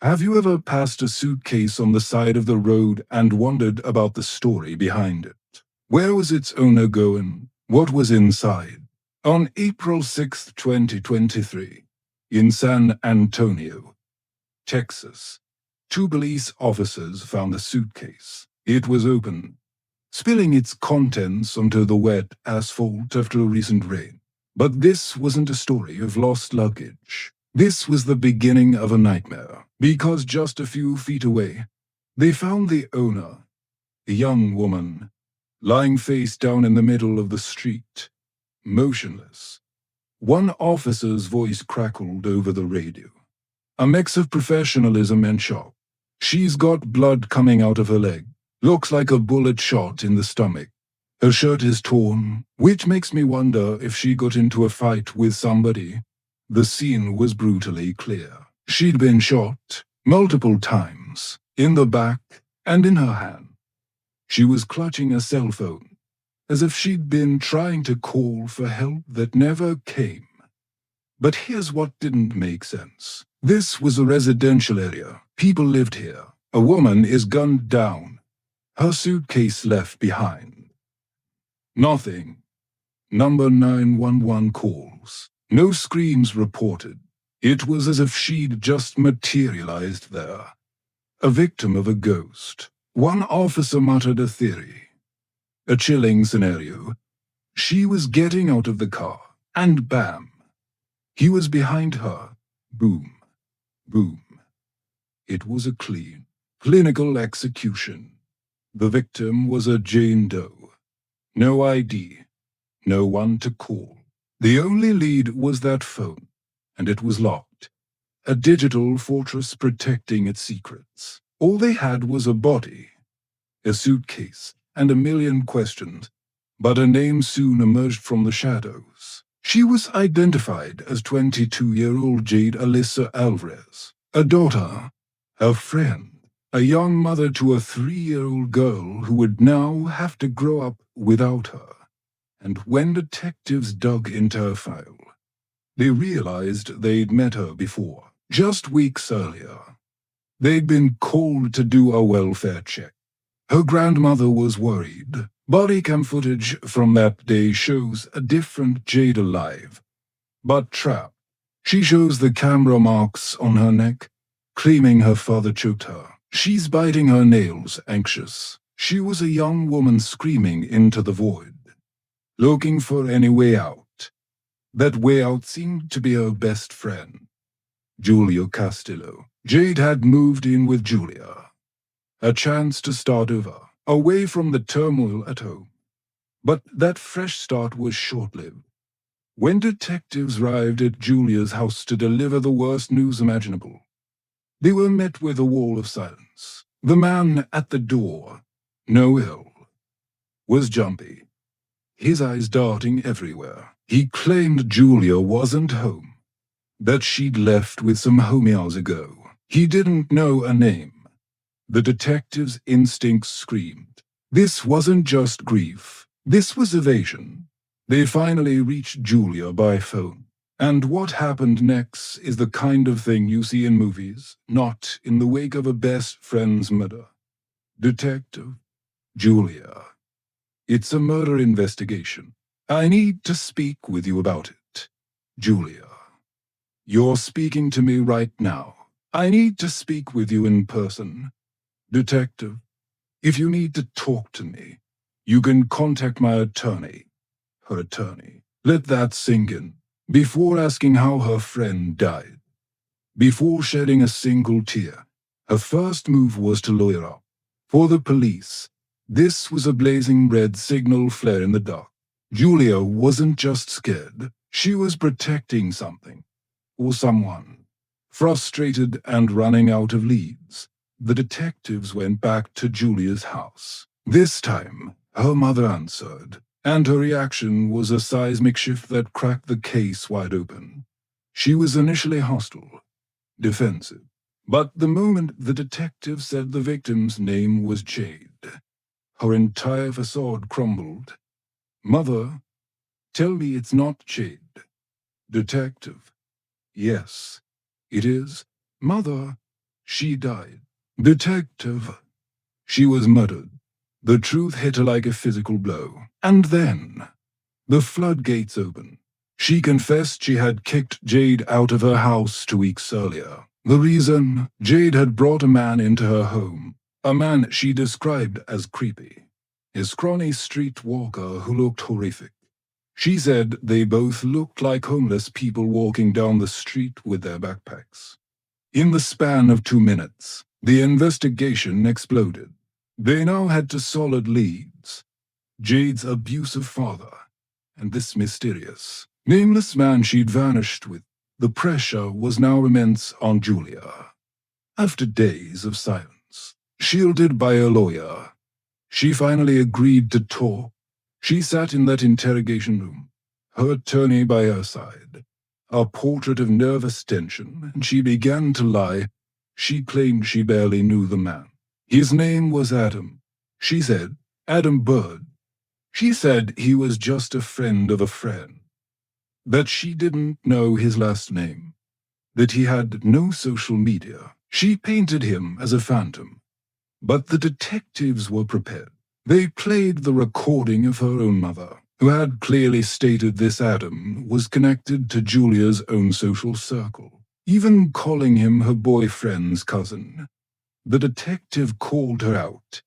Have you ever passed a suitcase on the side of the road and wondered about the story behind it? Where was its owner going? What was inside? On April 6, 2023, in San Antonio, Texas, two police officers found a suitcase. It was open, spilling its contents onto the wet asphalt after a recent rain. But this wasn't a story of lost luggage. This was the beginning of a nightmare, because just a few feet away, they found the owner, a young woman, lying face down in the middle of the street, motionless. One officer's voice crackled over the radio, a mix of professionalism and shock. "She's got blood coming out of her leg. Looks like a bullet shot in the stomach. Her shirt is torn, which makes me wonder if she got into a fight with somebody." The scene was brutally clear. She'd been shot multiple times, in the back and in her hand. She was clutching a cell phone, as if she'd been trying to call for help that never came. But here's what didn't make sense. This was a residential area. People lived here. A woman is gunned down. Her suitcase left behind. Nothing. Number 911 calls. No screams reported. It was as if she'd just materialized there. A victim of a ghost. One officer muttered a theory. A chilling scenario. She was getting out of the car, and bam. He was behind her. Boom. Boom. It was a clean, clinical execution. The victim was a Jane Doe. No ID. No one to call. The only lead was that phone, and it was locked. A digital fortress protecting its secrets. All they had was a body, a suitcase, and a million questions, but a name soon emerged from the shadows. She was identified as 22-year-old Jade Alyssa Alvarez, a daughter, a friend, a young mother to a 3-year-old girl who would now have to grow up without her. And when detectives dug into her file, they realized they'd met her before, just weeks earlier. They'd been called to do a welfare check. Her grandmother was worried. Body cam footage from that day shows a different Jade alive, but trapped. She shows the camera marks on her neck, claiming her father choked her. She's biting her nails, anxious. She was a young woman screaming into the void, looking for any way out. That way out seemed to be her best friend, Julia Castillo. Jade had moved in with Julia. A chance to start over, away from the turmoil at home. But that fresh start was short-lived. When detectives arrived at Julia's house to deliver the worst news imaginable, they were met with a wall of silence. The man at the door, Noel, was jumpy, his eyes darting everywhere. He claimed Julia wasn't home, that she'd left with some homies ago. He didn't know a name. The detective's instincts screamed. This wasn't just grief. This was evasion. They finally reached Julia by phone. And what happened next is the kind of thing you see in movies, not in the wake of a best friend's murder. Detective, Julia. It's a murder investigation. I need to speak with you about it. Julia. You're speaking to me right now. I need to speak with you in person. Detective, if you need to talk to me, you can contact my attorney. Her attorney. Let that sink in. Before asking how her friend died, before shedding a single tear, her first move was to lawyer up. For the police, this was a blazing red signal flare in the dark. Julia wasn't just scared, she was protecting something, or someone. Frustrated and running out of leads, the detectives went back to Julia's house. This time, her mother answered, and her reaction was a seismic shift that cracked the case wide open. She was initially hostile, defensive, but the moment the detective said the victim's name was Jade, her entire facade crumbled. Mother, tell me it's not Jade. Detective, yes, it is. Mother, She died. Detective. She was murdered. The truth hit her like a physical blow. And then, the floodgates opened. She confessed she had kicked Jade out of her house 2 weeks earlier. The reason? Jade had brought a man into her home. A man she described as creepy. A scrawny streetwalker who looked horrific. She said they both looked like homeless people walking down the street with their backpacks. In the span of 2 minutes, the investigation exploded. They now had 2 solid leads. Jade's abusive father, and this mysterious, nameless man she'd vanished with. The pressure was now immense on Julia. After days of silence, shielded by a lawyer, she finally agreed to talk. She sat in that interrogation room, her attorney by her side, a portrait of nervous tension, and she began to lie. She claimed she barely knew the man. His name was Adam. She said, Adam Bird. She said he was just a friend of a friend. That she didn't know his last name. That he had no social media. She painted him as a phantom. But the detectives were prepared. They played the recording of her own mother, who had clearly stated this Adam was connected to Julia's own social circle, even calling him her boyfriend's cousin. The detective called her out,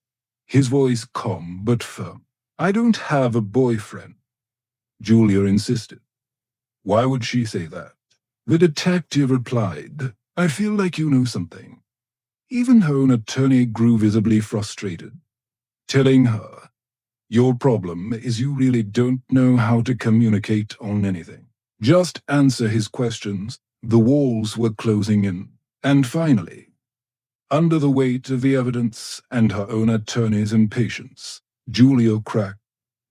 his voice calm but firm. I don't have a boyfriend, Julia insisted. Why would she say that? The detective replied, I feel like you know something. Even her own attorney grew visibly frustrated, telling her, your problem is you really don't know how to communicate on anything. Just answer his questions. The walls were closing in. And finally, under the weight of the evidence and her own attorney's impatience, Julia cracked.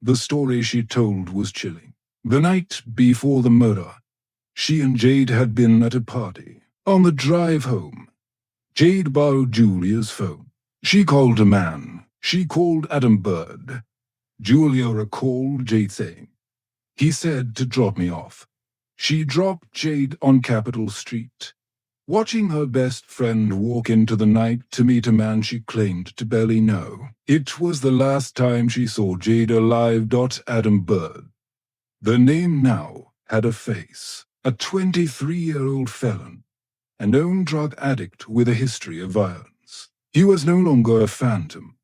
The story she told was chilling. The night before the murder, she and Jade had been at a party. On the drive home, Jade borrowed Julia's phone. She called a man. She called Adam Bird. Julia recalled Jade saying, he said to drop me off. She dropped Jade on Capitol Street, watching her best friend walk into the night to meet a man she claimed to barely know. It was the last time she saw Jade alive. Adam Bird. The name now had a face, a 23-year-old felon, a known drug addict with a history of violence. He was no longer a phantom.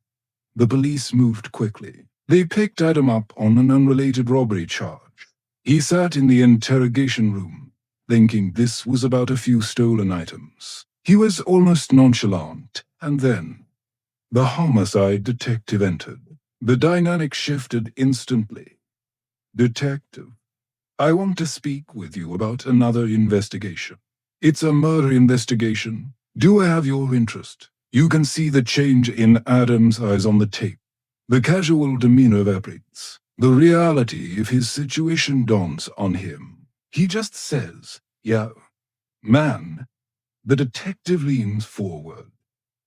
The police moved quickly. They picked Adam up on an unrelated robbery charge. He sat in the interrogation room, thinking this was about a few stolen items. He was almost nonchalant, and then the homicide detective entered. The dynamic shifted instantly. Detective, I want to speak with you about another investigation. It's a murder investigation. Do I have your interest? You can see the change in Adam's eyes on the tape. The casual demeanor evaporates. The reality of his situation dawns on him. He just says, yeah, man. The detective leans forward,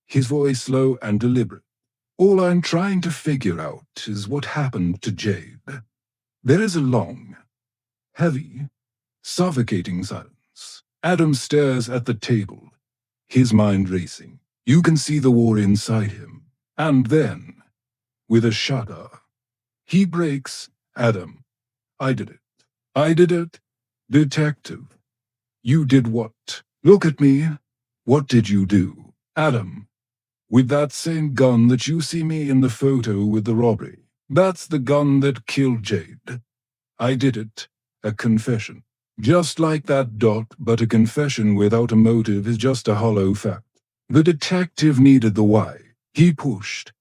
his voice low and deliberate. All I'm trying to figure out is what happened to Jade. There is a long, heavy, suffocating silence. Adam stares at the table, his mind racing. You can see the war inside him. And then, with a shudder, he breaks. Adam, I did it. I did it. Detective, you did what? Look at me. What did you do? Adam, with that same gun that you see me in the photo with the robbery. That's the gun that killed Jade. I did it. A confession. Just like that. But a confession without a motive is just a hollow fact. The detective needed the why. He pushed.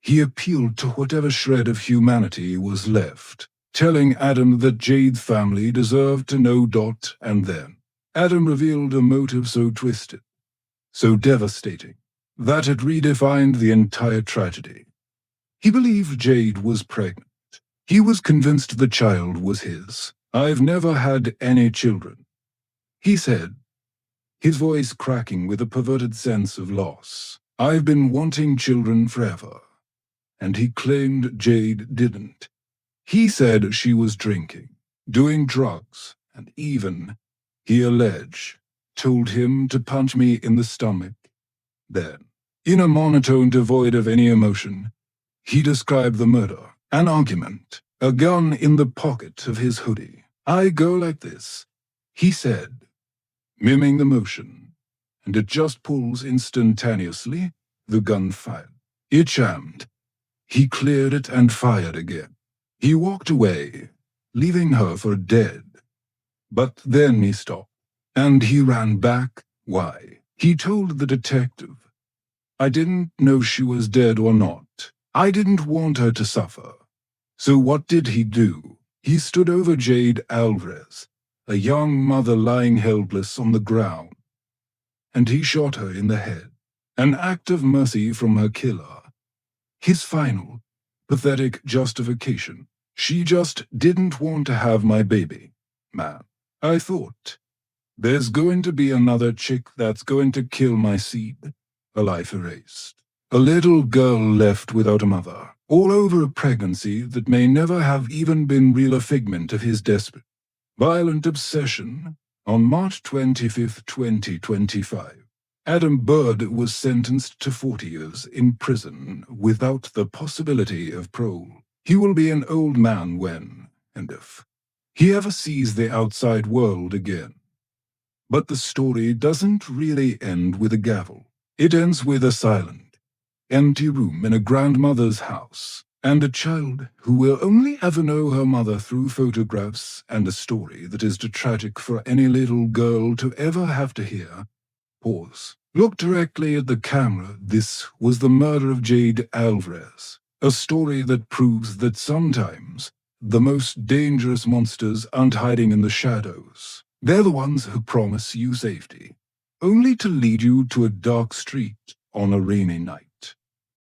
He appealed to whatever shred of humanity was left, telling Adam that Jade's family deserved to know. And then Adam revealed a motive so twisted, so devastating, that it redefined the entire tragedy. He believed Jade was pregnant. He was convinced the child was his. I've never had any children, he said, his voice cracking with a perverted sense of loss. I've been wanting children forever. And he claimed Jade didn't. He said she was drinking, doing drugs, and even, he alleged, told him to punch me in the stomach. Then, in a monotone devoid of any emotion, he described the murder, an argument, a gun in the pocket of his hoodie. "I go like this," he said, miming the motion, "and it just pulls instantaneously." The gun fired. It jammed. He cleared it and fired again. He walked away, leaving her for dead. But then he stopped, and he ran back. Why? He told the detective, "I didn't know she was dead or not. I didn't want her to suffer." So what did he do? He stood over Jade Alvarez, a young mother lying helpless on the ground, and he shot her in the head, an act of mercy from her killer. His final, pathetic justification: "She just didn't want to have my baby, man. I thought, there's going to be another chick that's going to kill my seed." A life erased. A little girl left without a mother, all over a pregnancy that may never have even been real, a figment of his desperate, violent obsession. On March 25, 2025, Adam Bird was sentenced to 40 years in prison without the possibility of parole. He will be an old man when, and if, he ever sees the outside world again. But the story doesn't really end with a gavel. It ends with a silent, empty room in a grandmother's house, and a child who will only ever know her mother through photographs, and a story that is too tragic for any little girl to ever have to hear. Pause. Look directly at the camera. This was the murder of Jade Alvarez, a story that proves that sometimes the most dangerous monsters aren't hiding in the shadows. They're the ones who promise you safety, only to lead you to a dark street on a rainy night.